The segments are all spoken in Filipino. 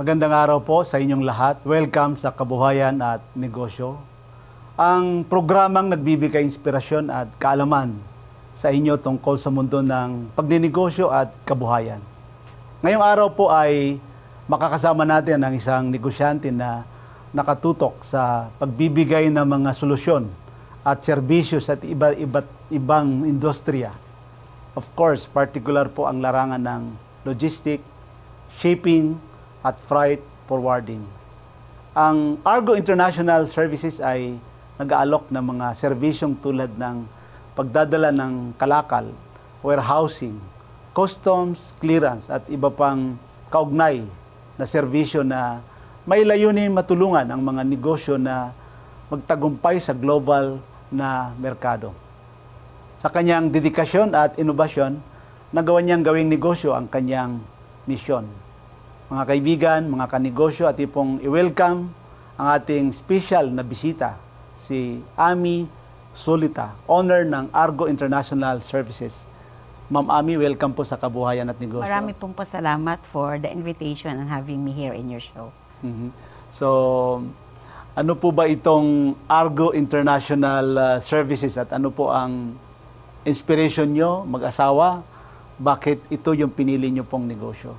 Magandang araw po sa inyong lahat. Welcome sa Kabuhayan at Negosyo. Ang programang nagbibigay inspirasyon at kaalaman sa inyo tungkol sa mundo ng pagninegosyo at kabuhayan. Ngayong araw po ay makakasama natin ang isang negosyante na nakatutok sa pagbibigay ng mga solusyon at serbisyo sa iba't ibang industriya. Of course, particular po ang larangan ng logistic, shipping, at freight forwarding. Ang Argo International Services ay nag-aalok ng mga serbisyong tulad ng pagdadala ng kalakal, warehousing, customs clearance at iba pang kaugnay na serbisyo na may layunin matulungan ang mga negosyo na magtagumpay sa global na merkado. Sa kanyang dedikasyon at inobasyon, nagawa niyang gawing negosyo ang kanyang misyon. Mga kaibigan, mga kanegosyo, at ipong i-welcome ang ating special na bisita, si Ami Solita, owner ng Argo International Services. Ma'am Ami, welcome po sa Kabuhayan at Negosyo. Marami pong pasalamat for the invitation and having me here in your show. So, ano po ba itong Argo International Services at ano po ang inspiration nyo, mag-asawa? Bakit ito yung pinili nyo pong negosyo?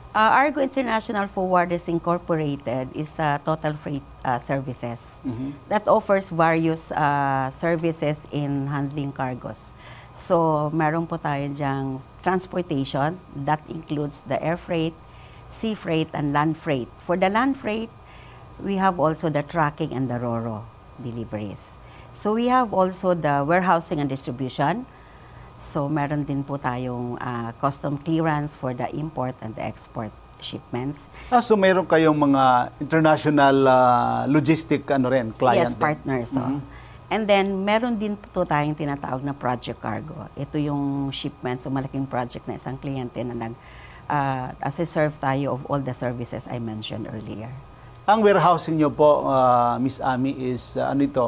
Argo International Forwarders Incorporated is total freight services that offers various services in handling cargos. So, meron po tayo dyang transportation that includes the air freight, sea freight, and land freight. For the land freight, we have also the tracking and the RoRo deliveries. So, we have also the warehousing and distribution. So, meron din po tayong custom clearance for the import and the export shipments. So, meron kayong mga international logistic client? Yes, partners. So. And then, meron din po tayong tinatawag na project cargo. Ito yung shipments, so malaking project na isang kliyente na nag-serve tayo of all the services I mentioned earlier. Ang warehousing nyo po, Miss Ami, is ano ito?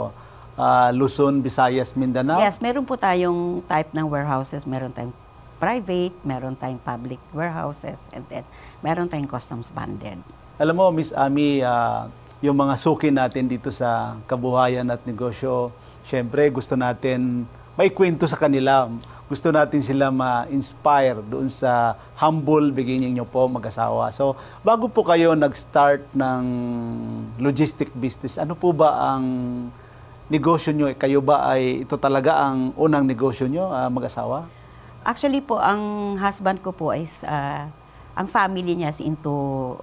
Luzon, Visayas, Mindanao? Yes, meron po tayong type ng warehouses. Meron tayong private, meron tayong public warehouses, and then meron tayong customs banded. Alam mo, Miss Ami, yung mga suki natin dito sa Kabuhayan at Negosyo, syempre gusto natin may kwento sa kanila. Gusto natin sila ma-inspire doon sa humble beginning nyo po mag-asawa. So, bago po kayo nag-start ng logistic business, ano po ba ang negosyo nyo? Kayo ba ay ito talaga ang unang negosyo nyo, mag-asawa? Actually po, ang husband ko po is, ang family niya is into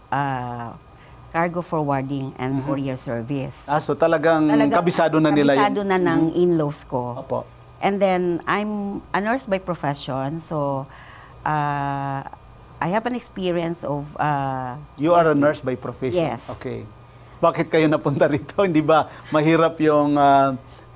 cargo forwarding and courier service. So talagang kabisado na nila kabisado na ng in-laws ko. Opo. And then, I'm a nurse by profession, so I have an experience of... You are a nurse by profession? Yes. Okay. Bakit kayo napunta rito? Hindi ba mahirap yung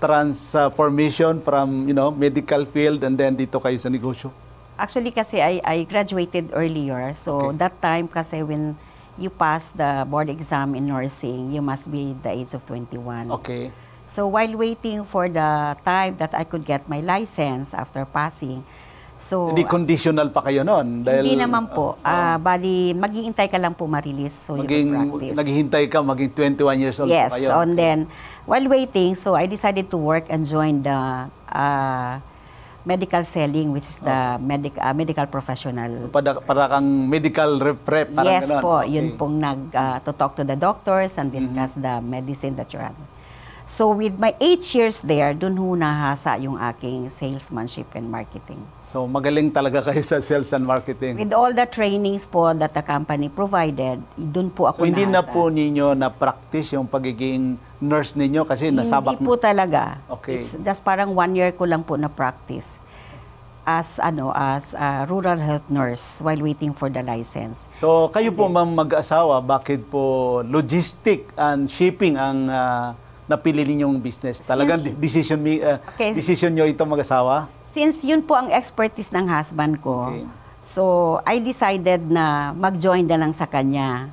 transformation from, medical field and then dito kayo sa negosyo? Actually, kasi I graduated earlier. So, that time kasi when you pass the board exam in nursing, you must be the age of 21. Okay. So, while waiting for the time that I could get my license after passing, so... Hindi conditional pa kayo noon? Hindi naman po. Bali, mag-iintay ka lang po ma-release so you can practice. Naghihintay ka, maging 21 years old yes, pa kayo? Yes, and then, while waiting, so I decided to work and join the medical selling, which is the medical professional. Para kang medical rep, parang yes ganon. Po, yun pong to talk to the doctors and discuss the medicine that you're having. So with my 8 years there, dun ho nahasa yung aking salesmanship and marketing. So magaling talaga kayo sa sales and marketing. With all the trainings po that the company provided, dun po ako nahasa. So hindi na nahasa. po ninyo na-practice yung pagiging nurse ninyo kasi nasabak... Hindi po talaga. Okay. It's just parang 1 year ko lang po na-practice as rural health nurse while waiting for the license. So kayo po mag-asawa, bakit po logistic and shipping ang napili ninyong business? Talagang decision nyo ito mag-asawa? Since yun po ang expertise ng husband ko, so I decided na mag-join na lang sa kanya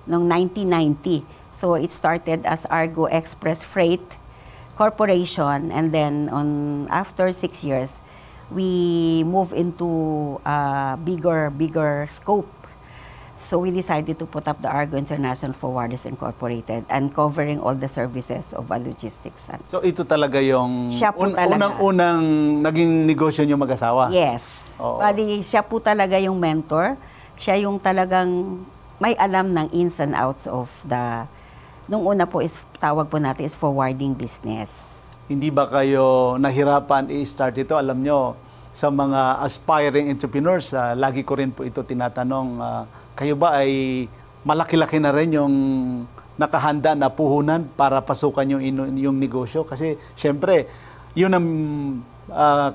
noong 1990. So it started as Argo Express Freight Corporation, and then after 6 years, we move into bigger scope. So we decided to put up the Argo International Forwarders Incorporated and covering all the services of a logistics. So ito talaga yung Siya po talaga. unang naging negosyo niyo mag-asawa? Yes. Oo. Bali, siya po talaga yung mentor. Siya yung talagang may alam ng ins and outs of the... Nung una po is, tawag po natin is forwarding business. Hindi ba kayo nahirapan i-start ito? Alam nyo, sa mga aspiring entrepreneurs, lagi ko rin po ito tinatanong, kayo ba ay malaki-laki na rin yung nakahanda na puhunan para pasukan yung negosyo? Kasi syempre, yun ang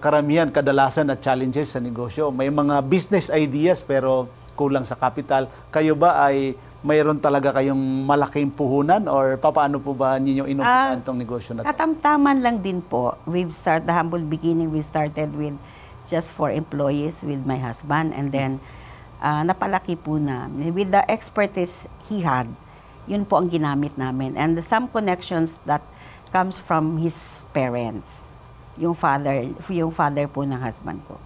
karamihan, kadalasan na challenges sa negosyo. May mga business ideas pero kulang sa capital. Kayo ba ay mayroon talaga kayong malaking puhunan or paano po ba ninyo inumpisahan itong negosyo na ito? Katamtaman lang din po. We've started, the humble beginning, we started with just 4 employees with my husband and then napalaki po na. With the expertise he had, yun po ang ginamit namin. And some connections that comes from his parents. Yung father po ng husband ko.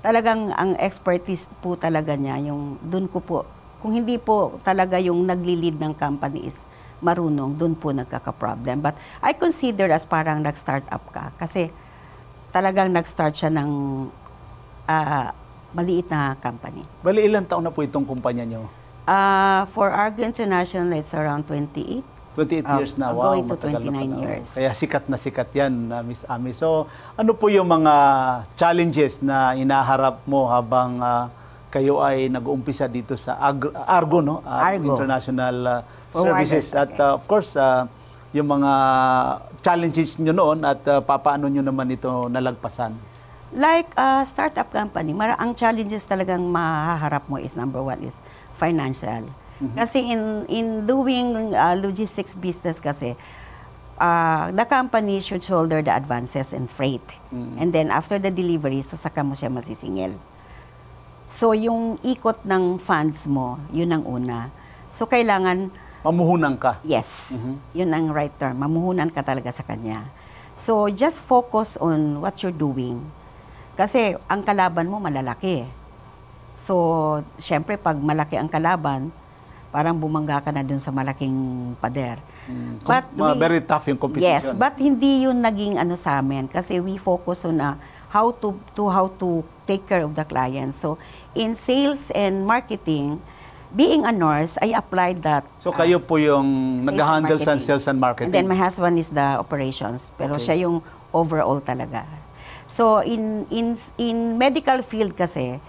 Talagang ang expertise po talaga niya, yung dun ko po, kung hindi po talaga yung nagli-lead ng company is marunong, dun po nagkaka-problem. But I consider as parang nag-start up ka kasi talagang nag-start siya ng maliit na company. Bali, ilang taon na po itong kumpanya nyo? For Argo International, it's around 28. 28 years na. Wow, Going to matagal 29 na pala. years. Kaya sikat na sikat yan, Miss Ami. So, ano po yung mga challenges na inaharap mo habang kayo ay nag-uumpisa dito sa Argo, no? Argo. International Forwarders, Services. At of course, yung mga challenges nyo noon at paano nyo naman ito nalagpasan? Like startup company, ang challenges talagang mahaharap mo is number 1 is financial. Kasi in doing logistics business kasi, the company should shoulder the advances and freight. And then after the delivery, so saka mo siya masisingil. So yung ikot ng funds mo, yun ang una. So kailangan... Mamuhunan ka? Yes. Yun ang right term. Mamuhunan ka talaga sa kanya. So just focus on what you're doing. Kasi ang kalaban mo malalaki. So, syempre, pag malaki ang kalaban, parang bumangga ka na dun sa malaking pader. But very tough yung competition. Yes, but hindi yun naging ano sa amin kasi we focus on how to take care of the client. So, in sales and marketing, being a nurse, I applied that. So, kayo po yung nag-handle sa sales and marketing? And then my husband is the operations. Pero siya yung overall talaga. So, in medical field kasi,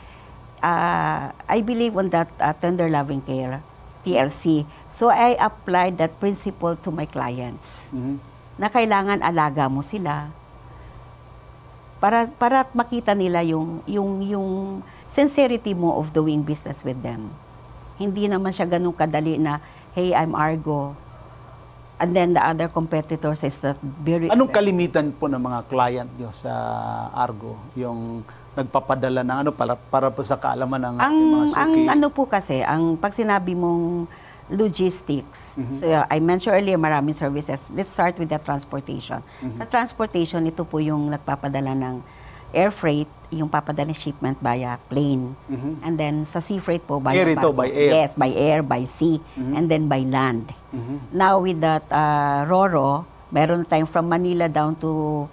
I believe on that tender loving care, TLC. So, I applied that principle to my clients. Na kailangan alaga mo sila para makita nila yung sincerity mo of doing business with them. Hindi naman siya ganun kadali na, hey, I'm Argo. And then the other competitors is that very... Anong kalimitan po ng mga client nyo sa Argo? Yung nagpapadala ng ano para po sa kaalaman ng mga suki? Ang ano po kasi, pag sinabi mong logistics, so I mentioned earlier maraming services. Let's start with the transportation. Sa transportation, ito po yung nagpapadala ng air freight, yung papadala shipment via plane. And then sa sea freight po, by air ito, by air. Yes, by air, by sea, and then by land. Now with that RoRo, meron tayong from Manila down to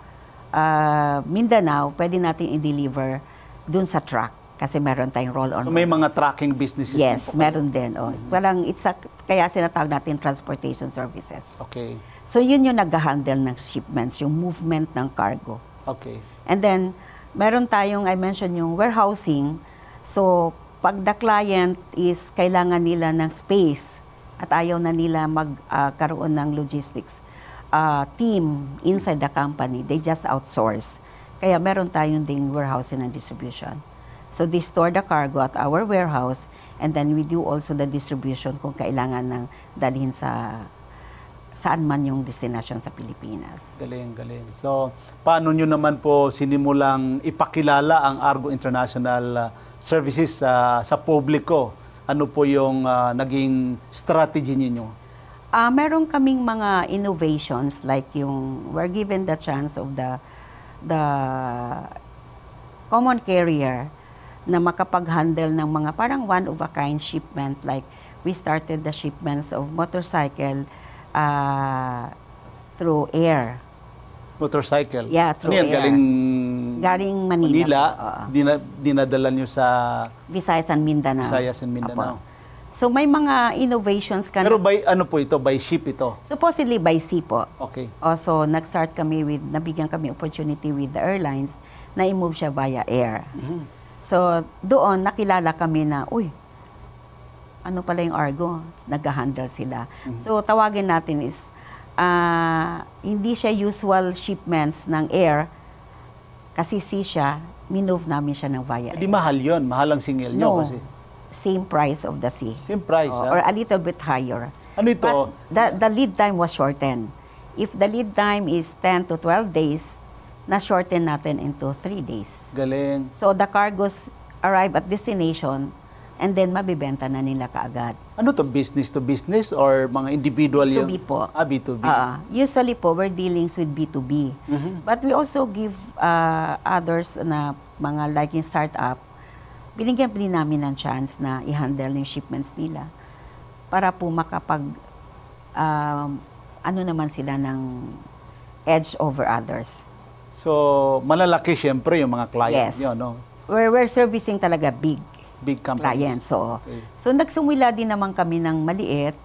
Mindanao, pwede natin i-deliver dun sa truck kasi meron tayong roll-on. So may mga tracking businesses? Yes, meron din. Walang, kaya sinatawag natin transportation services. Okay. So yun yung nag-handle ng shipments, yung movement ng cargo. Okay. And then, meron tayong, I mentioned yung warehousing. So, pag the client is kailangan nila ng space at ayaw na nila magkaroon ng logistics team inside the company, they just outsource. Kaya meron tayong ding warehousing and distribution. So, they store the cargo at our warehouse and then we do also the distribution kung kailangan ng dalhin saan man yung destination sa Pilipinas. Galing, galing. So, paano nyo naman po sinimulang ipakilala ang Argo International Services sa publiko? Ano po yung naging strategy ninyo? Meron kaming mga innovations like yung we're given the chance of the common carrier na makapag-handle ng mga parang one-of-a-kind shipment. Like, we started the shipments of motorcycle through air. Motorcycle? Yeah, through Ano yan, air. galing Galing Manila. dinadala nyo sa Visayas and Mindanao. Visayas and Mindanao. Opo. So, may mga innovations ka Pero by ano po ito? By ship ito? supposedly by sea po. Okay. Also, nag-start kami nabigyan kami opportunity with the airlines na i-move siya via air. So, doon nakilala kami na, uy, ano pala yung Argo? Nag-handle sila. So, tawagin natin is, hindi siya usual shipments ng air, kasi sea siya, minove namin siya ng via Di air. mahal yun. Mahal ang singil nyo No, kasi. same price of the sea. Same price, Or a little bit higher. Ano ito? But the lead time was shortened. If the lead time is 10 to 12 days, na-shorten natin into 3 days. Galing. So the cargoes arrive at destination and then mabibenta na nila kaagad. Ano to? Business to business or mga individual B2B yung? po. B2B. Usually po, we're dealings with B2B. But we also give others na mga like yung startup, binigyan din namin ng chance na i-handle yung shipments nila para po makapag ano naman sila ng edge over others. So, malalaki siyempre yung mga clients Yes. nyo, no? We're servicing talaga big Big companies. clients. So, Okay. so nagsumila din naman kami ng maliit.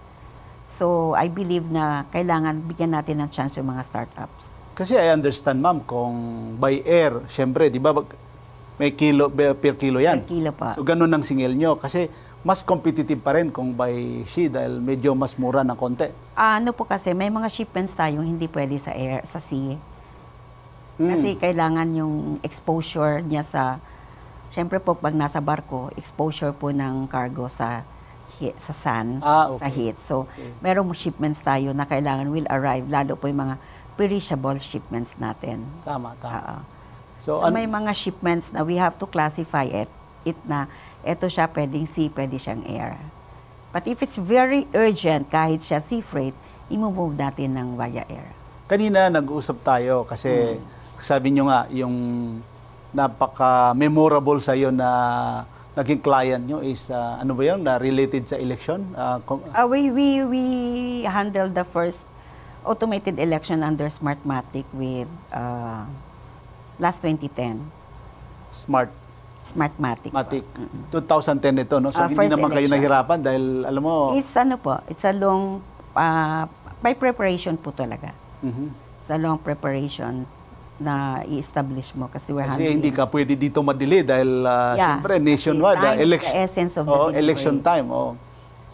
So, I believe na kailangan bigyan natin ng chance yung mga startups. Kasi I understand, ma'am, kung by air, siyempre, di ba, may kilo, per kilo yan. Per kilo pa. So, ganun ang singil nyo. Kasi, mas competitive pa rin kung by sea dahil medyo mas mura ng konti. Ano po kasi, may mga shipments tayong hindi pwede sa air, sa sea. Kasi kailangan yung exposure niya syempre po pag nasa barko, exposure po ng cargo sa sun, Okay. sa heat. So, Okay. merong shipments tayo na kailangan will arrive, lalo po yung mga perishable shipments natin. Tama. So, may mga shipments na we have to classify it na eto siya pwedeng sea, pwede siyang air. But if it's very urgent, kahit siya sea freight, i-move natin ng via air. Kanina nag-usap tayo kasi sabi nyo nga, yung napaka-memorable sa'yo na naging client nyo is, ano ba yun, na related sa election? We handled the first automated election under Smartmatic with last 2010. Smartmatic. Matic. 2010 ito, no? So, hindi First naman kayo election. nahirapan dahil, alam mo... It's it's a long, by preparation po talaga. It's a long preparation na i-establish mo kasi we're Kasi handling. hindi ka pwede dito madili dahil, siyempre, nationwide. Time is election, the essence of the delivery. election time.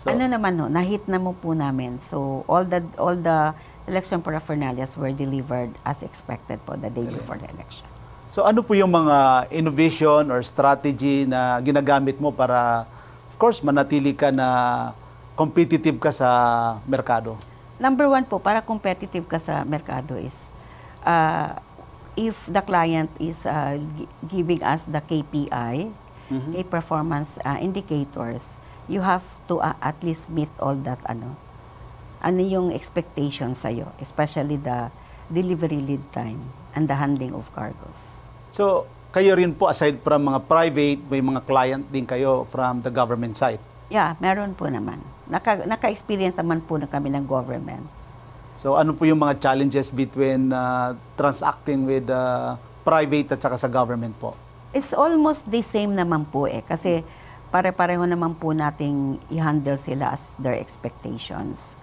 So, Ano naman nahit na mo po namin. So, all the election paraphernalias were delivered as expected po the day before the election. So ano po yung mga innovation or strategy na ginagamit mo para, of course, manatili ka na competitive ka sa merkado? Number one po, para competitive ka sa merkado is, if the client is giving us the KPI, key performance indicators, you have to at least meet all that ano yung expectation sa'yo, especially the delivery lead time and the handling of cargos. So, kayo rin po, aside from mga private, may mga client din kayo from the government side? Yeah, meron po naman. Naka-experience naman po na kami ng government. So, ano po yung mga challenges between transacting with private at saka sa government po? It's almost the same naman po kasi pare-pareho naman po nating i-handle sila as their expectations.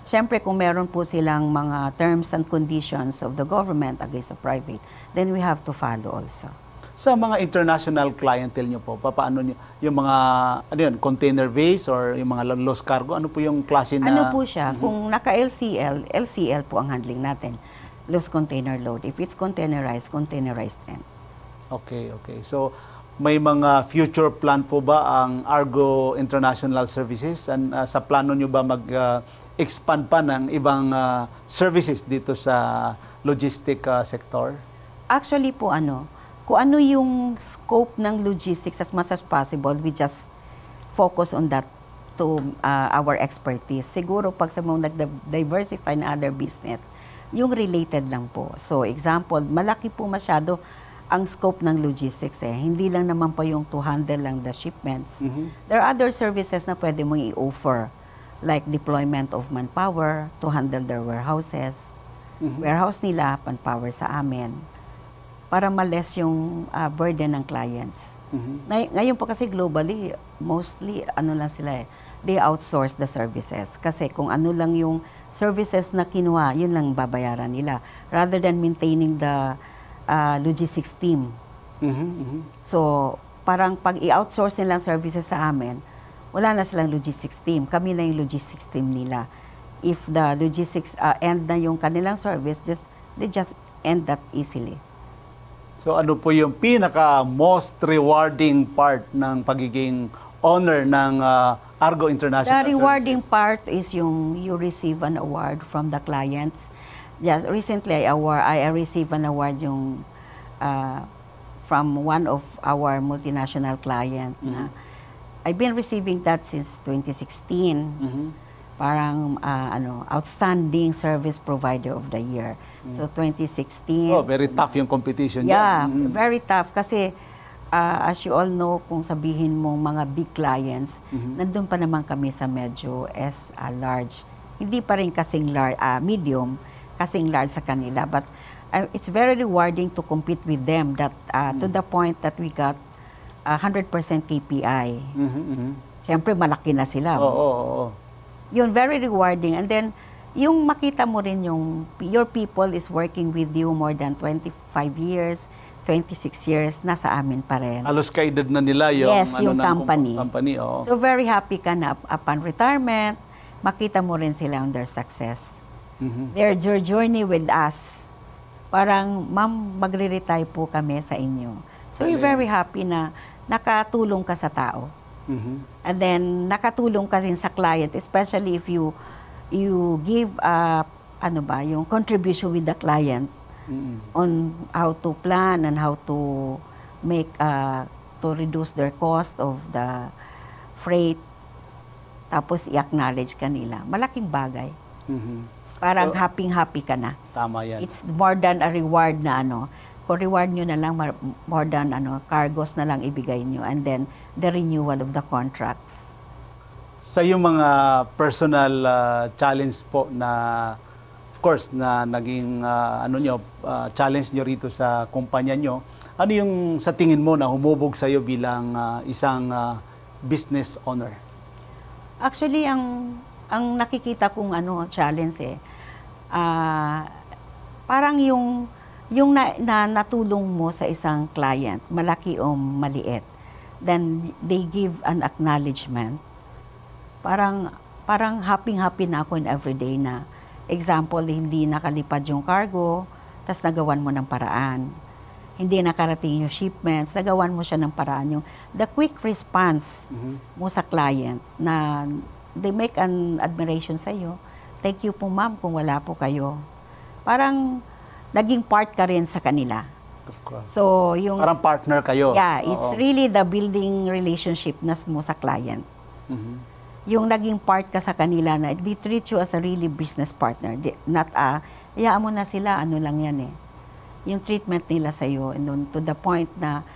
Siyempre, kung meron po silang mga terms and conditions of the government against the private, then we have to follow also. Sa mga international clientele nyo po, paano nyo, yung mga, container base or yung mga lost cargo, ano po yung klase na? Ano po siya? Kung naka-LCL, LCL po ang handling natin. Lost container load. If it's containerized din. Okay. So, may mga future plan po ba ang Argo International Services? And sa plano nyo ba mag-expand pa ng ibang services dito sa logistic sector? Actually po kung ano yung scope ng logistics as much as possible, we just focus on that to our expertise. Siguro pag sa mga nag-diversify na other business, yung related lang po. So example, malaki po masyado ang scope ng logistics eh. Hindi lang naman po yung to handle lang the shipments. There are other services na pwede mong i-offer, like deployment of manpower to handle their warehouses. Warehouse nila, manpower sa amin, para ma-less yung burden ng clients. Ngayon po kasi globally, mostly ano lang sila eh, they outsource the services. Kasi kung ano lang yung services na kinuha, yun lang babayaran nila. Rather than maintaining the logistics team. So, parang pag i-outsource nilang services sa amin, wala na silang logistics team. Kami na yung logistics team nila. If the logistics end na yung kanilang service, they just end that easily. So ano po yung pinaka most rewarding part ng pagiging owner ng Argo International The rewarding Services? part is yung you receive an award from the clients. Just recently, I received an award yung from one of our multinational client. Na I've been receiving that since 2016. Parang outstanding service provider of the year. So 2016. Oh, very tough yung competition Yeah, dyan. very tough kasi as you all know, kung sabihin mong mga big clients, nandun pa naman kami sa medyo large. Hindi pa rin kasing medium, kasing large sa kanila. But it's very rewarding to compete with them that to the point that we got 100% KPI. Siyempre, malaki na sila. Oo. Yun, very rewarding. And then, yung makita mo rin yung your people is working with you more than 25 years, 26 years, nasa amin pa rin. Halos kaedad na nila yung, Yes, yung company. Oo. So, very happy ka na upon retirement, makita mo rin sila on their success. Their journey with us. Parang, ma'am, magre-retire po kami sa inyo. So, we're very happy na nakatulong ka sa tao. And then, nakatulong ka rin sa client, especially if you give, yung contribution with the client on how to plan and how to make, to reduce their cost of the freight. Tapos, i-acknowledge ka nila. Malaking bagay. Parang happy ka na. Tama yan. It's more than a reward na kung reward nyo na lang, more than cargos na lang ibigay nyo. And then, the renewal of the contracts. Sa yung mga personal challenge po na, of course, na naging challenge nyo rito sa kumpanya nyo, ano yung sa tingin mo na humubog sa'yo bilang isang business owner? Actually, ang nakikita kong challenge parang yung natulong mo sa isang client, malaki o maliit, then they give an acknowledgement. Parang happy na ako in everyday na, example, hindi nakalipad yung cargo, tas nagawan mo ng paraan. Hindi nakarating yung shipments, nagawan mo siya ng paraan. Yung the quick response mo sa client na they make an admiration sa iyo. Thank you po ma'am kung wala po kayo. Parang naging part ka rin sa kanila. Of course. So, yung Parang partner kayo. yeah, it's really the building relationship na mo sa client. Yung naging part ka sa kanila na they treat you as a really business partner. Not hayaan mo na sila, lang yan eh. Yung treatment nila sa iyo, to the point na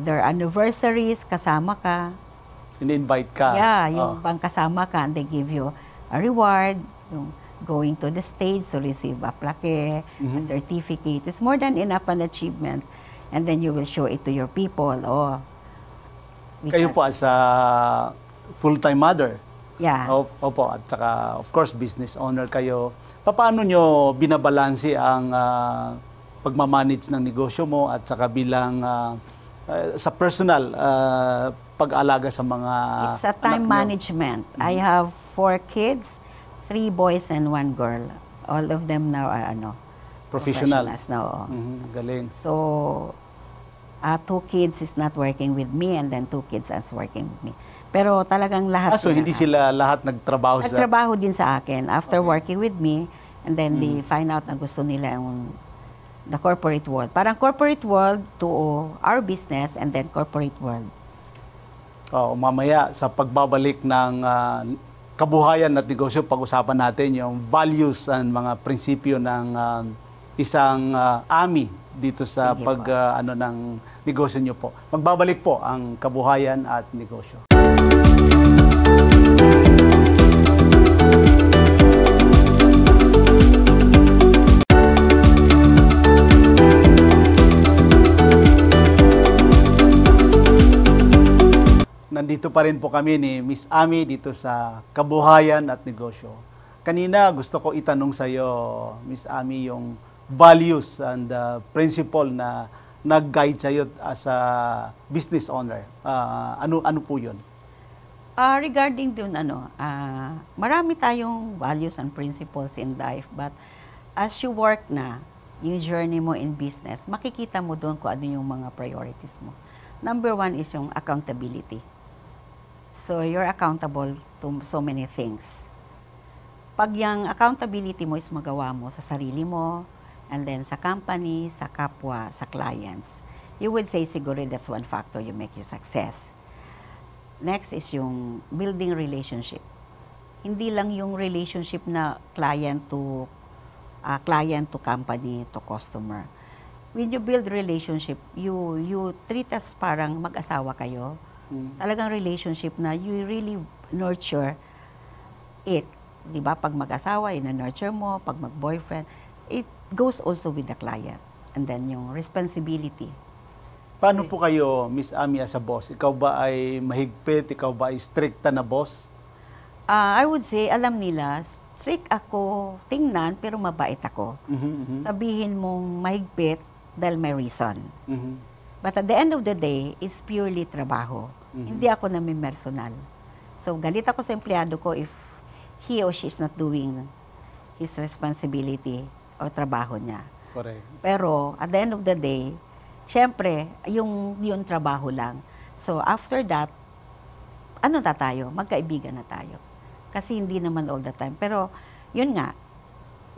their anniversaries, kasama ka. Ini-invite ka. Yeah, yung bang kasama ka, and they give you a reward, yung going to the stage to receive a plaque, a certificate. It's more than enough an achievement. And then you will show it to your people. Kayo po as a full-time mother. Yeah. Opo. At saka, of course, business owner kayo. Paano nyo binabalansi ang pagmamanage ng negosyo mo at saka bilang sa personal pag-alaga sa mga It's a time management. I have 4 kids, 3 boys and 1 girl. All of them now are professionals now. Galing. So, 2 kids is not working with me and then 2 kids is working with me. Pero talagang lahat So hindi sila lahat nagtrabaho sa... Nagtrabaho din sa akin after working with me, and then they find out na gusto nila yung the corporate world. Parang corporate world to our business and then corporate world. Mamaya sa pagbabalik ng kabuhayan at negosyo, pag-usapan natin yung values and mga prinsipyo ng isang AMI dito sa Sige po. ano ng negosyo nyo po. Magbabalik po ang Kabuhayan at Negosyo. Nandito pa rin po kami ni Miss Ami dito sa Kabuhayan at Negosyo. Kanina gusto ko itanong sa iyo, Miss Ami, yung values and principle na nag-guide sa iyo as a business owner. Ano po 'yun? Regarding dun, marami tayong values and principles in life, but as you work na, yung journey mo in business, makikita mo doon kung ano yung mga priorities mo. Number 1 is yung accountability. So, you're accountable to so many things. Pag yung accountability mo is magawa mo sa sarili mo, and then sa company, sa kapwa, sa clients, you would say siguro that's one factor you make you success. Next is yung building relationship. Hindi lang yung relationship na client to company to customer. When you build relationship, you treat us parang mag-asawa kayo. Talagang relationship na you really nurture it. 'Di ba? Pag mag-asawa, ina-nurture mo, pag mag-boyfriend, it goes also with the client. And then yung responsibility. Paano po kayo, Miss Ami, as a boss? Ikaw ba ay mahigpit? Ikaw ba ay stricta na boss? I would say, alam nila, strict ako, tingnan, pero mabait ako. Sabihin mong mahigpit dahil may reason. But at the end of the day, it's purely trabaho. Hindi ako nami-personal. So, galit ako sa empleyado ko if he or she is not doing his responsibility o trabaho niya. Correct. Pero, at the end of the day, syempre, yung trabaho lang. So, after that, ano na tayo? Magkaibigan na tayo. Kasi hindi naman all the time. Pero, yun nga,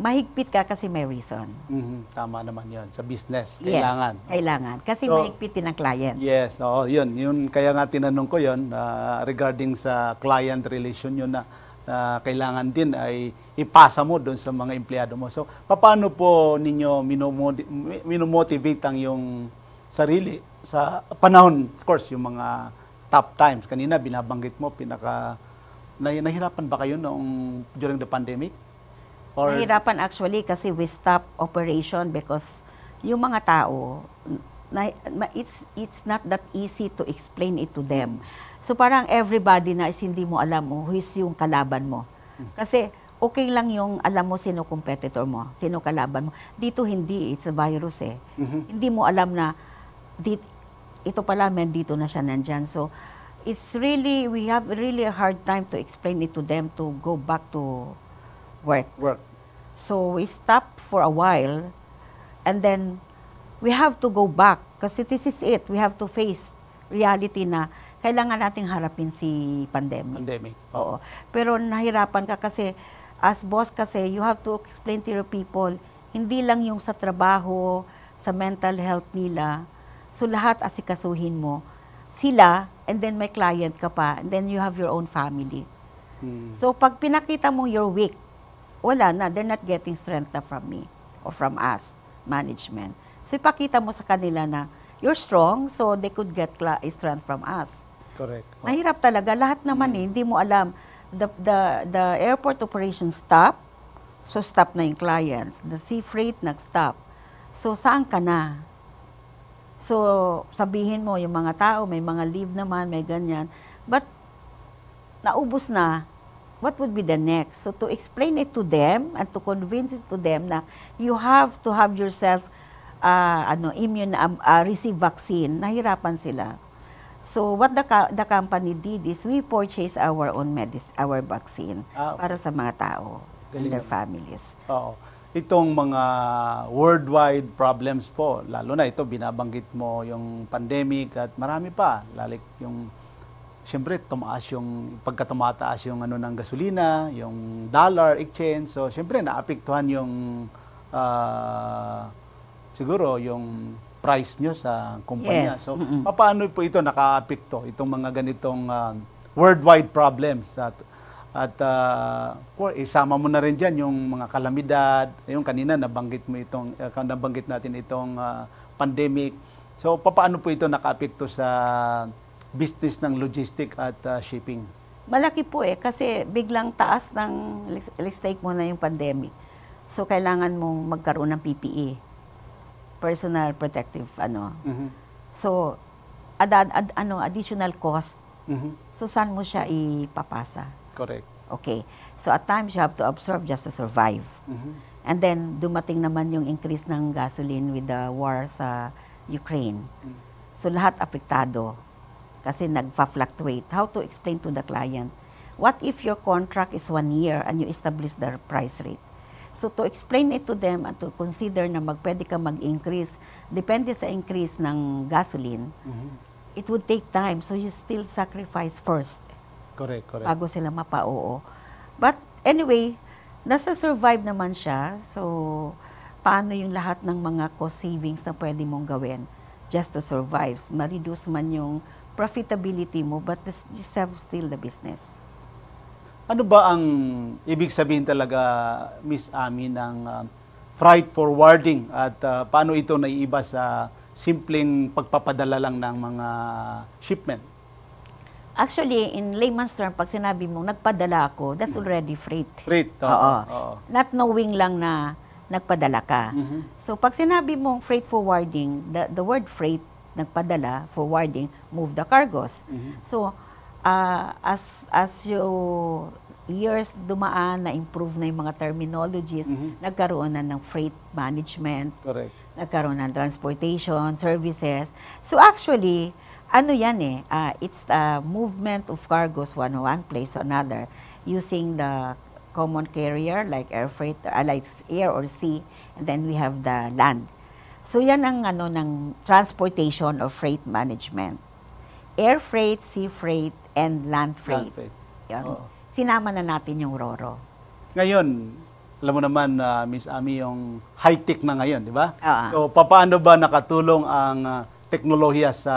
mahigpit ka kasi may reason. Tama naman yun. Sa business, kailangan. Yes, kailangan. Kasi So, mahigpit din ang client. Yes, oo, yun. Kaya nga tinanong ko yun, regarding sa client relation yun na kailangan din ay ipasa mo doon sa mga empleyado mo. So, paano po ninyo minomotivate ang yung sarili sa panahon, of course, yung mga tough times. Kanina, binabanggit mo, nahirapan ba kayo noong during the pandemic? Or, Nahirapan actually kasi we stop operation because yung mga tao, it's not that easy to explain it to them. So parang everybody na is hindi mo alam mo who is yung kalaban mo. Kasi okay lang yung alam mo sino competitor mo, sino kalaban mo. Dito hindi, it's a virus eh. Hindi mo alam na ito pala dito na siya nandyan. So it's really, we have really a hard time to explain it to them to go back to work. So we stopped for a while and then we have to go back kasi this is it. We have to face reality na kailangan nating harapin si pandemic. Oo. Pero nahirapan ka kasi as boss kasi you have to explain to your people hindi lang yung sa trabaho, sa mental health nila. So lahat asikasuhin mo. Sila and then may client ka pa and then you have your own family. So pag pinakita mo you're weak, wala na, they're not getting strength from me or from us, management. So ipakita mo sa kanila na you're strong so they could get strength from us. Correct. Mahirap talaga. Lahat naman hindi mo alam. The airport operation stop, so stop na yung clients. The sea freight nag-stop. So saan ka na? So sabihin mo, yung mga tao, may mga leave naman, may ganyan. But naubos na. What would be the next? So to explain it to them and to convince it to them na you have to have yourself receive vaccine, nahirapan sila. So what the company did is we purchased our own our vaccine para sa mga tao and their families. Oo. Itong mga worldwide problems po, lalo na ito binabanggit mo yung pandemic at marami pa, lalik yung siyempre, pagka tumataas yung ng gasolina, yung dollar exchange. So, siyempre, naapektuhan yung, siguro, yung price nyo sa kumpanya. Yes. So, paano po ito nakaapekto, itong mga ganitong worldwide problems? At of course, isama mo na rin diyan yung mga kalamidad, yung kanina nabanggit mo itong nabanggit natin itong pandemic. So paano po ito nakaapekto sa business ng logistic at shipping? Malaki po kasi biglang taas ng, let's take mo na yung pandemic. So kailangan mong magkaroon ng PPE, personal protective So additional cost. So saan mo siya ipapasa? Correct. Okay. So at times you have to absorb just to survive. And then dumating naman yung increase ng gasoline with the war sa Ukraine. So lahat apektado kasi nagfa-fluctuate. How to explain to the client? What if your contract is 1 year and you establish the price rate? So to explain it to them and to consider na pwede ka mag-increase, depende sa increase ng gasoline, it would take time. So you still sacrifice first. Correct. Bago sila mapa-oo. But anyway, nasa-survive naman siya. So, paano yung lahat ng mga cost savings na pwede mong gawin just to survive? Ma-reduce man yung profitability mo, but you have still the business. Ano ba ang ibig sabihin talaga, Miss Ami, ng freight forwarding at paano ito naiiba sa simpleng pagpapadala lang ng mga shipment? Actually, in layman's term, pag sinabi mong nagpadala ako, that's already freight. Freight, Oo. Not knowing lang na nagpadala ka. So, pag sinabi mong freight forwarding, the word freight, nagpadala, forwarding, move the cargos. So, as you years dumaan, na-improve na yung mga terminologies, nagkaroon na ng freight management, Correct. nagkaroon ng transportation, services. So actually, ano yan it's the movement of cargos one place to another using the common carrier like air freight, like air or sea, and then we have the land. So yan ang ng transportation or freight management. Air freight, sea freight, and land freight. Yan. Sinama na natin yung RoRo. Ngayon, alam mo naman, Miss Ami, yung high-tech na ngayon, di ba? So, paano ba nakatulong ang teknolohiya sa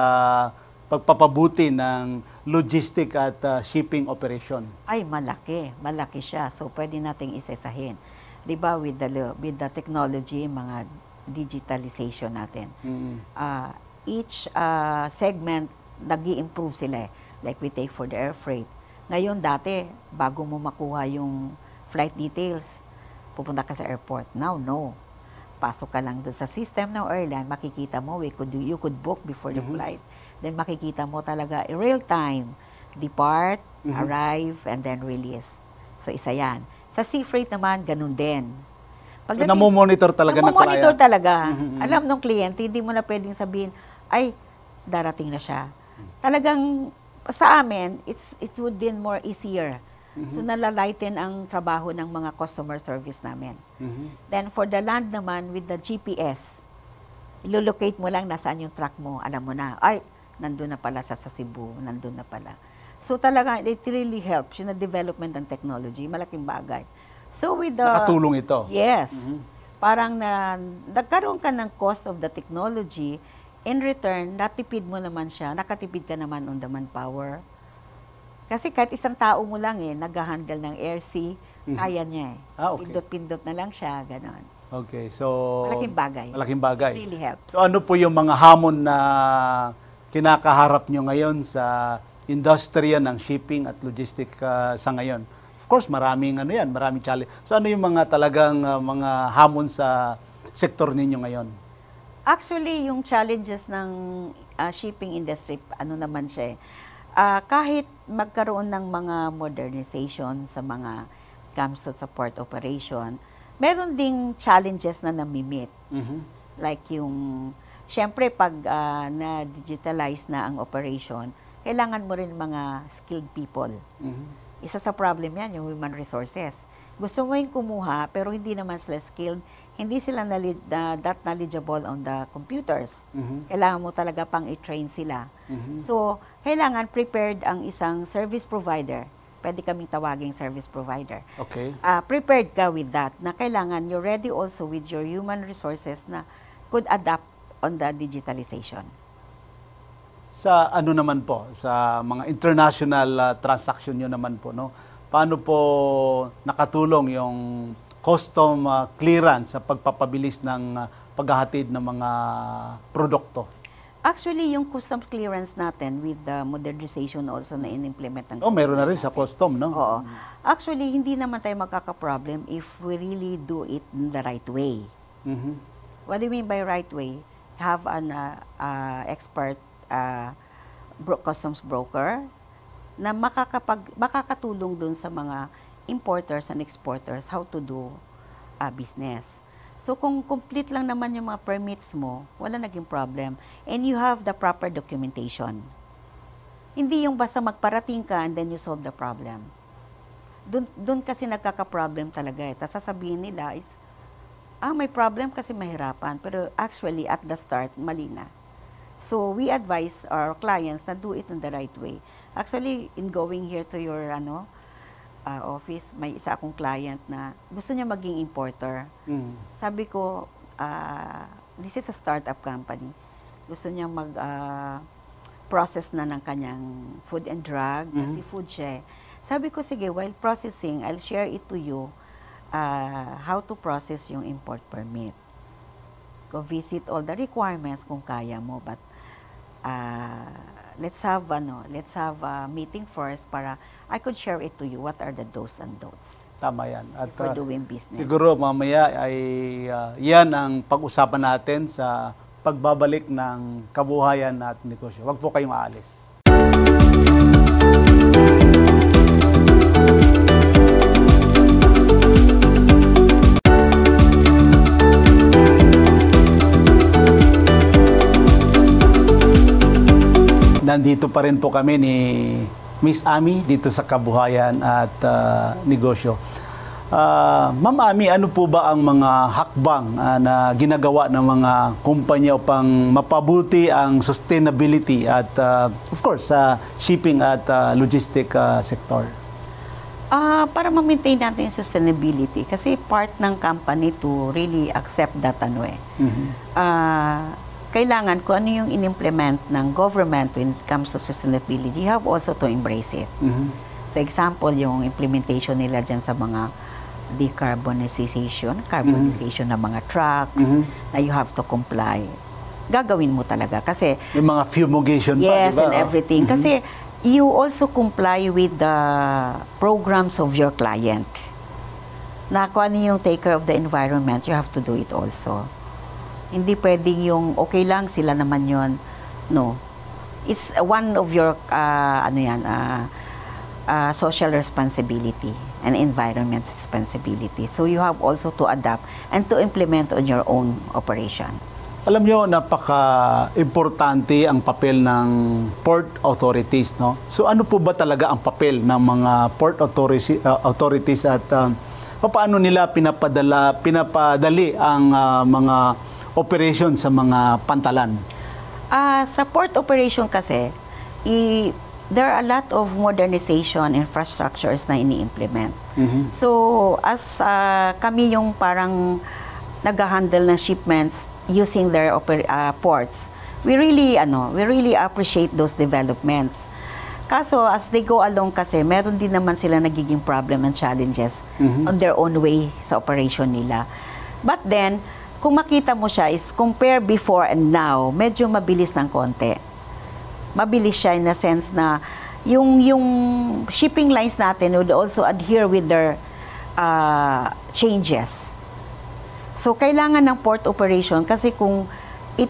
pagpapabuti ng logistic at shipping operation? Ay, malaki. Malaki siya. So, pwede nating isasahin. Di ba, with the technology, mga digitalization natin. Each segment, nag-i-improve sila. Like we take for the air freight. Ngayon, dati, bago mo makuha yung flight details, pupunta ka sa airport. Now, no. Pasok ka lang doon sa system ng airline, makikita mo, you could book before the flight. Then makikita mo talaga, real time, depart, arrive, and then release. So, isa yan. Sa sea freight naman, ganun din. So, namomonitor talaga ng client? Namomonitor talaga. Alam ng kliyente, hindi mo na pwedeng sabihin, ay, darating na siya. Talagang, sa amin, it would be more easier. So, nalalighten ang trabaho ng mga customer service namin. Then, for the land naman, with the GPS, ilolocate mo lang nasaan yung truck mo. Alam mo na, ay, nandun na pala sa Cebu, nandun na pala. So, talaga, it really helps. Yung development ng technology, malaking bagay. So, with the... Nakatulong ito? Yes. Parang nagkaroon ka ng cost of the technology. In return, natipid mo naman siya, nakatipid ka naman on the manpower. Kasi kahit isang tao mo lang nag-handle ng air sea, kaya niya Okay. Pindot-pindot na lang siya, gano'n. Okay, so... Malaking bagay. Malaking bagay. It really helps. So ano po yung mga hamon na kinakaharap nyo ngayon sa industriya ng shipping at logistic sa ngayon? Of course, maraming maraming challenge. So ano yung mga talagang mga hamon sa sektor ninyo ngayon? Actually, yung challenges ng shipping industry, naman siya kahit magkaroon ng mga modernization sa mga comes to support operation, meron ding challenges na nami-meet. Like yung, syempre pag na-digitalize na ang operation, kailangan mo rin mga skilled people. Isa sa problem yan, yung human resources. Gusto mo yung kumuha, pero hindi naman sila skilled, hindi sila that knowledgeable on the computers. Kailangan mo talaga pang i-train sila. So, kailangan prepared ang isang service provider. Pwede kaming tawaging service provider. Okay. Prepared ka with that, na kailangan you're ready also with your human resources na could adapt on the digitalization. Sa naman po, sa mga international transaction nyo naman po, no? paano po nakatulong yung custom clearance sa pagpapabilis ng paghahatid ng mga produkto? Actually, yung custom clearance natin with the modernization also na in-implement ng Meron na rin government sa custom, no? Oo. Actually, hindi naman tayo magkaka-problem if we really do it in the right way. Mhm. What do you mean by right way? Have an expert customs broker na makakatulong dun sa mga importers and exporters how to do business. So kung complete lang naman yung mga permits mo, wala naging problem. And you have the proper documentation. Hindi yung basta magparating ka and then you solve the problem. Doon kasi nagkaka-problem talaga eh. Tapos sasabihin nila is, may problem kasi mahirapan. Pero actually, at the start, mali na. So we advise our clients na do it in the right way. Actually, in going here to your office, may isa akong client na gusto niya maging importer. Sabi ko, this is a startup company. Gusto niya process na ng kanyang food and drug, kasi food siya. Sabi ko, sige, while processing, I'll share it to you how to process yung import permit. Go visit all the requirements kung kaya mo, but let's have a meeting first para I could share it to you what are the do's and don'ts. Tama yan. At for doing business. Siguro mamaya ay yan ang pag-usapan natin sa pagbabalik ng kabuhayan at negosyo. Huwag po kayong aalis. Nandito pa rin po kami ni Miss Ami dito sa Kabuhayan at Negosyo. Ma'am Ami, ano po ba ang mga hakbang na ginagawa ng mga kumpanya upang mapabuti ang sustainability at of course sa shipping at logistic sector? Para ma-maintain natin yung sustainability kasi part ng company to really accept that kailangan kung ano yung in-implement ng government when it comes to sustainability, you have also to embrace it. So example, yung implementation nila dyan sa mga carbonization ng mga trucks, na you have to comply. Gagawin mo talaga kasi yung mga fumigation pa, yes, diba? And everything. Kasi you also comply with the programs of your client. Na kung ano yung take care of the environment, you have to do it also. Hindi pwedeng yung okay lang sila naman yon. No. It's one of your social responsibility and environment responsibility. So you have also to adapt and to implement on your own operation. Alam nyo, napaka-importante ang papel ng port authorities, no? So ano po ba talaga ang papel ng mga port authorities at paano nila pinapadali ang mga operation sa mga pantalan? Sa port operation kasi, there are a lot of modernization infrastructures na ini-implement. So, as kami yung parang nag-handle ng shipments using their ports, we really appreciate those developments. Kaso, as they go along kasi, meron din naman sila nagiging problem and challenges on their own way sa operation nila. But then, kung makita mo siya is compare before and now, medyo mabilis ng konti. Mabilis siya in a sense na yung shipping lines natin would also adhere with their changes. So kailangan ng port operation kasi kung it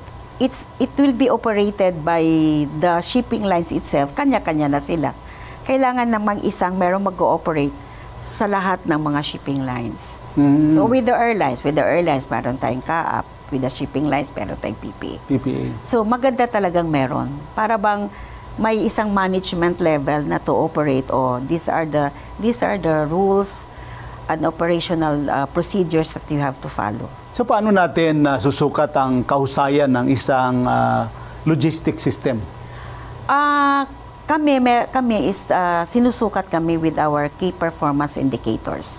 will be operated by the shipping lines itself, kanya-kanya na sila. Kailangan namang isang merong mag-ooperate sa lahat ng mga shipping lines. So with the airlines, meron tayong CAAP. With the shipping lines, meron tayong PPA. So maganda talagang meron. Para bang may isang management level na to operate these are the rules and operational procedures that you have to follow. So paano natin susukat ang kahusayan ng isang logistic system? Kami is sinusukat kami with our key performance indicators.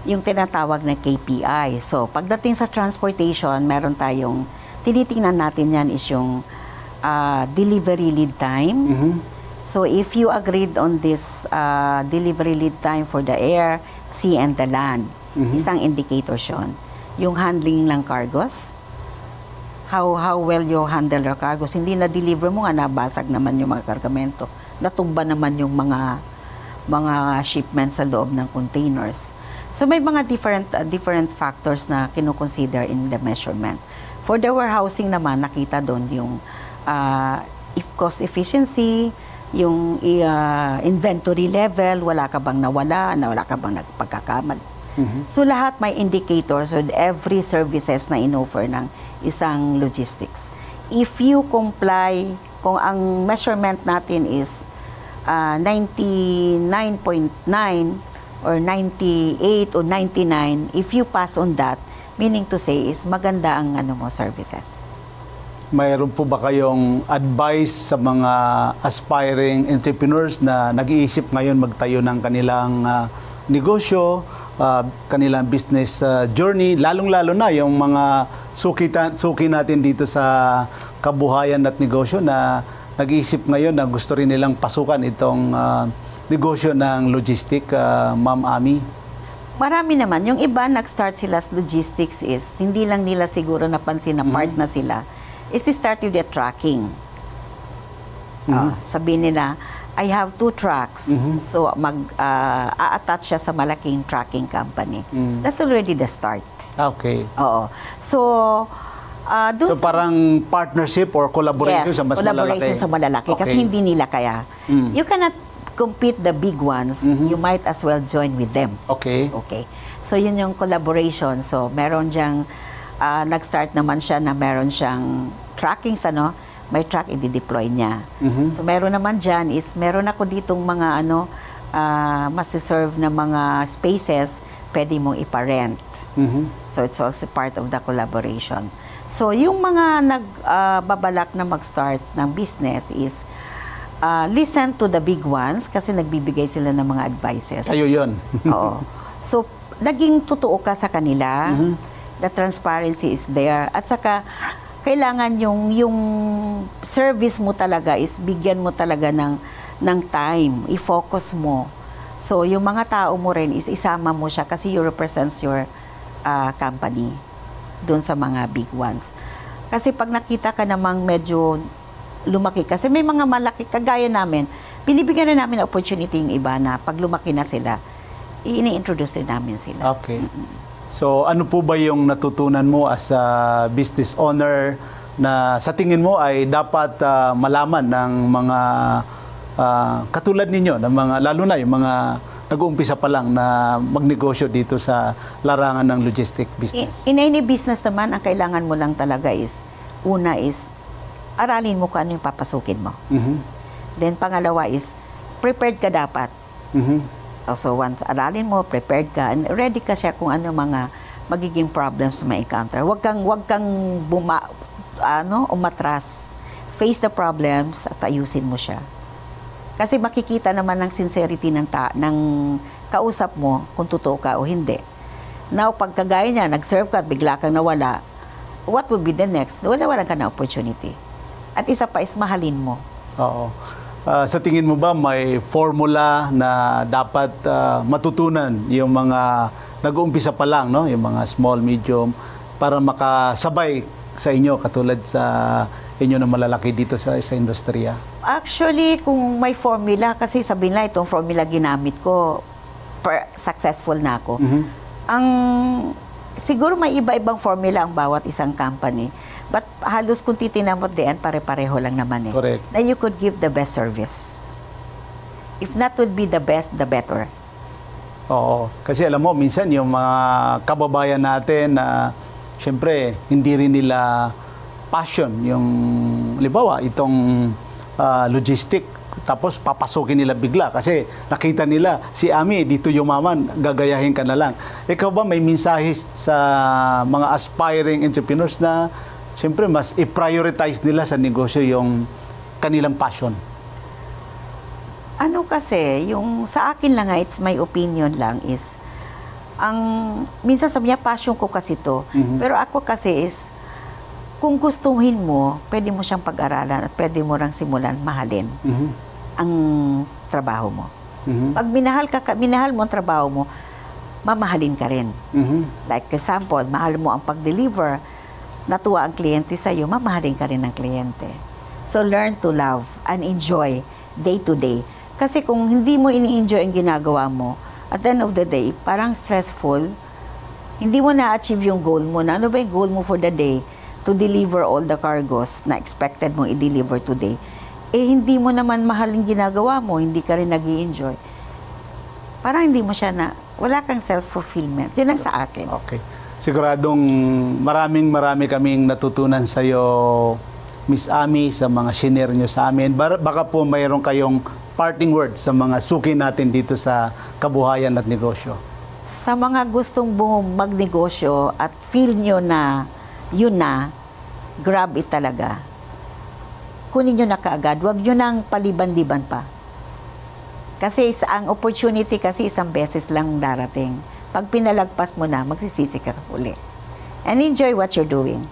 Yung tinatawag na KPI. So, pagdating sa transportation, meron tayong, tinitingnan natin yan is yung delivery lead time, So if you agreed on this delivery lead time for the air, sea, and the land, isang indicator yun. Yung handling ng cargos, how well you handle your cargos. Hindi na-deliver mo nga, nabasag naman yung mga kargamento. Natumba naman yung mga shipments sa loob ng containers. So may mga different factors na kino-consider in the measurement. For the warehousing naman, nakita doon yung cost efficiency, yung inventory level, wala ka bang nawala ka bang nagpagkakamali. So lahat may indicators with every services na in-offer ng isang logistics. If you comply, kung ang measurement natin is 99.9 or 98 or 99, if you pass on that, meaning to say is maganda ang services. Mayroon po ba kayong advice sa mga aspiring entrepreneurs na nag-iisip ngayon magtayo ng kanilang negosyo, kanilang business journey, lalong-lalo na yung mga suki natin dito sa kabuhayan at negosyo na nag-iisip ngayon na gusto rin nilang pasukan itong negosyo ng logistic, Ma'am Ami? Marami naman. Yung iba, nag-start sila sa logistics is, hindi lang nila siguro napansin na part na sila, is start with the tracking. Sabihin nila, I have 2 trucks. So, a-attach siya sa malaking tracking company. That's already the start. Okay. Oo. So, so parang partnership or collaboration sa mas collaboration malalaki? sa malalaki. Okay. Kasi hindi nila kaya. You cannot compete the big ones. You might as well join with them. Okay. Okay. So, yun yung collaboration. So, meron diyang, nag-start naman siya na meron siyang trackings, may track, i-deploy niya. So, meron naman dyan is, meron ako ditong mga, masiserve na mga spaces, pwede mong iparent. So, it's also part of the collaboration. So, yung mga nagbabalak na mag-start ng business is, listen to the big ones kasi nagbibigay sila ng mga advices. Ayo yun. Oo. So, naging totoo ka sa kanila. The transparency is there. At saka, kailangan yung service mo talaga is bigyan mo talaga ng time. I-focus mo. So, yung mga tao mo rin is isama mo siya kasi you represents your company doon sa mga big ones. Kasi pag nakita ka namang medyo lumaki, kasi may mga malaki, kagaya namin, binibigyan na namin opportunity yung iba na pag lumaki na sila, ini-introduce rin namin sila. Okay. So, ano po ba yung natutunan mo as a business owner na sa tingin mo ay dapat malaman ng mga katulad ninyo, ng mga, lalo na yung mga nag-uumpisa pa lang na magnegosyo dito sa larangan ng logistic business? In any business naman, ang kailangan mo lang talaga is, una is, aralin mo kung ano yung papasukin mo. Then, pangalawa is, prepared ka dapat. So, once aralin mo, prepared ka, and ready ka siya kung ano mga magiging problems na ma-encounter. Huwag kang umatras. Face the problems at ayusin mo siya. Kasi makikita naman ng sincerity ng kausap mo kung totoo ka o hindi. Now, pag kagaya niya, nag-serve ka at bigla kang nawala, what would be the next? Wala ka na opportunity. At isa pa is mahalin mo. Oo. Sa tingin mo ba may formula na dapat matutunan yung mga nag-uumpisa pa lang, no? Yung mga small, medium, para makasabay sa inyo katulad sa inyo na malalaki dito sa industriya? Actually, kung may formula, kasi sabihin na itong formula ginamit ko, successful na ako. Siguro may iba-ibang formula ang bawat isang company. But halos kung titignan mo diyan, pare-pareho lang naman eh. Correct. Na you could give the best service. If not would be the best, the better. Oo. Kasi alam mo, minsan yung mga kababayan natin na siyempre, hindi rin nila passion yung, halimbawa, itong logistic, tapos papasukin nila bigla kasi nakita nila si Ami dito yumaman, gagayahin ka na lang. Ikaw ba may mensahe sa mga aspiring entrepreneurs na siyempre mas i-prioritize nila sa negosyo yung kanilang passion? Ano kasi, yung sa akin lang, it's my opinion lang is, minsan sabi niya, passion ko kasi to. Pero ako kasi is, kung gustuhin mo, pwede mo siyang pag-aralan at pwede mo rang simulan, mahalin. ang trabaho mo. Mhm. Pag minahal mo ang trabaho mo, mamahalin ka rin. Mhm. Like example, mahal mo ang pag-deliver, natuwa ang kliyente sa'yo, mamahalin ka rin ng kliyente. So learn to love and enjoy day to day. Kasi kung hindi mo ini-enjoy ang ginagawa mo, at the end of the day, parang stressful, hindi mo na-achieve yung goal mo. Na ano ba yung goal mo for the day? To deliver all the cargos na expected mong i-deliver today. Eh, hindi mo naman mahal yung ginagawa mo, hindi ka rin nag-i-enjoy. Parang hindi mo siya wala kang self-fulfillment. Yun ang sa akin. Okay. Siguradong marami kaming natutunan sa iyo, Miss Ami, sa mga shinare nyo sa amin. Baka po mayroon kayong parting words sa mga suki natin dito sa kabuhayan at negosyo. Sa mga gustong magnegosyo at feel nyo na yun na, grab it talaga. Kunin nyo na kaagad. Huwag nyo nang paliban-liban pa. Kasi ang opportunity kasi isang beses lang darating. Pag pinalagpas mo na, magsisisi ka uli. And enjoy what you're doing.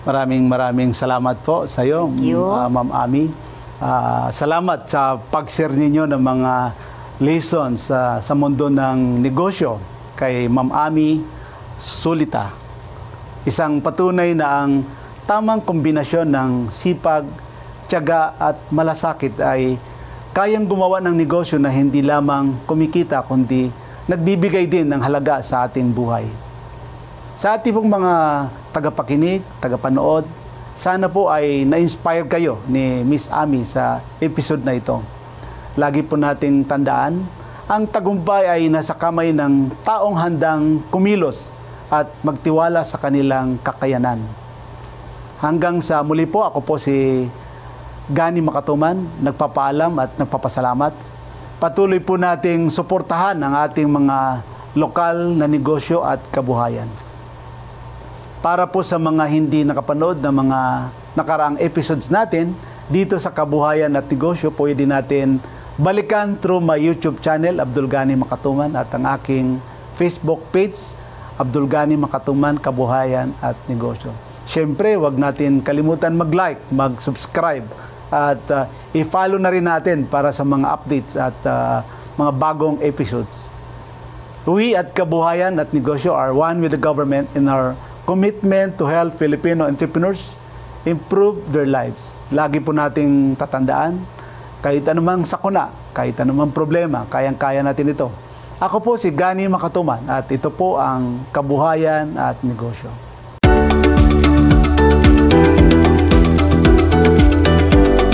Maraming salamat po sa iyo, Ma'am Ami. Salamat sa pag-share ninyo ng mga lessons sa mundo ng negosyo kay Ma'am Ami Sulita. Isang patunay na ang tamang kombinasyon ng sipag, tiyaga at malasakit ay kayang gumawa ng negosyo na hindi lamang kumikita kundi nagbibigay din ng halaga sa ating buhay. Sa ating pong mga tagapakinig, tagapanood, sana po ay na-inspire kayo ni Miss Ami sa episode na ito. Lagi po nating tandaan, ang tagumpay ay nasa kamay ng taong handang kumilos at magtiwala sa kanilang kakayanan. Hanggang sa muli po, ako po si Gani Makatuman, nagpapaalam at nagpapasalamat. Patuloy po nating suportahan ang ating mga lokal na negosyo at kabuhayan. Para po sa mga hindi nakapanood ng mga nakaraang episodes natin, dito sa Kabuhayan at Negosyo, pwede natin balikan through my YouTube channel, Abdul Gani Makatuman, at ang aking Facebook page, Abdul Gani Makatuman, Kabuhayan at Negosyo. Siyempre, wag natin kalimutan mag-like, mag-subscribe, at i-follow na rin natin para sa mga updates at mga bagong episodes. We at Kabuhayan at Negosyo are one with the government in our commitment to help Filipino entrepreneurs improve their lives. Lagi po nating tatandaan, kahit anumang sakuna, kahit anumang problema, kayang-kaya natin ito. Ako po si Gani Makatuman at ito po ang Kabuhayan at Negosyo.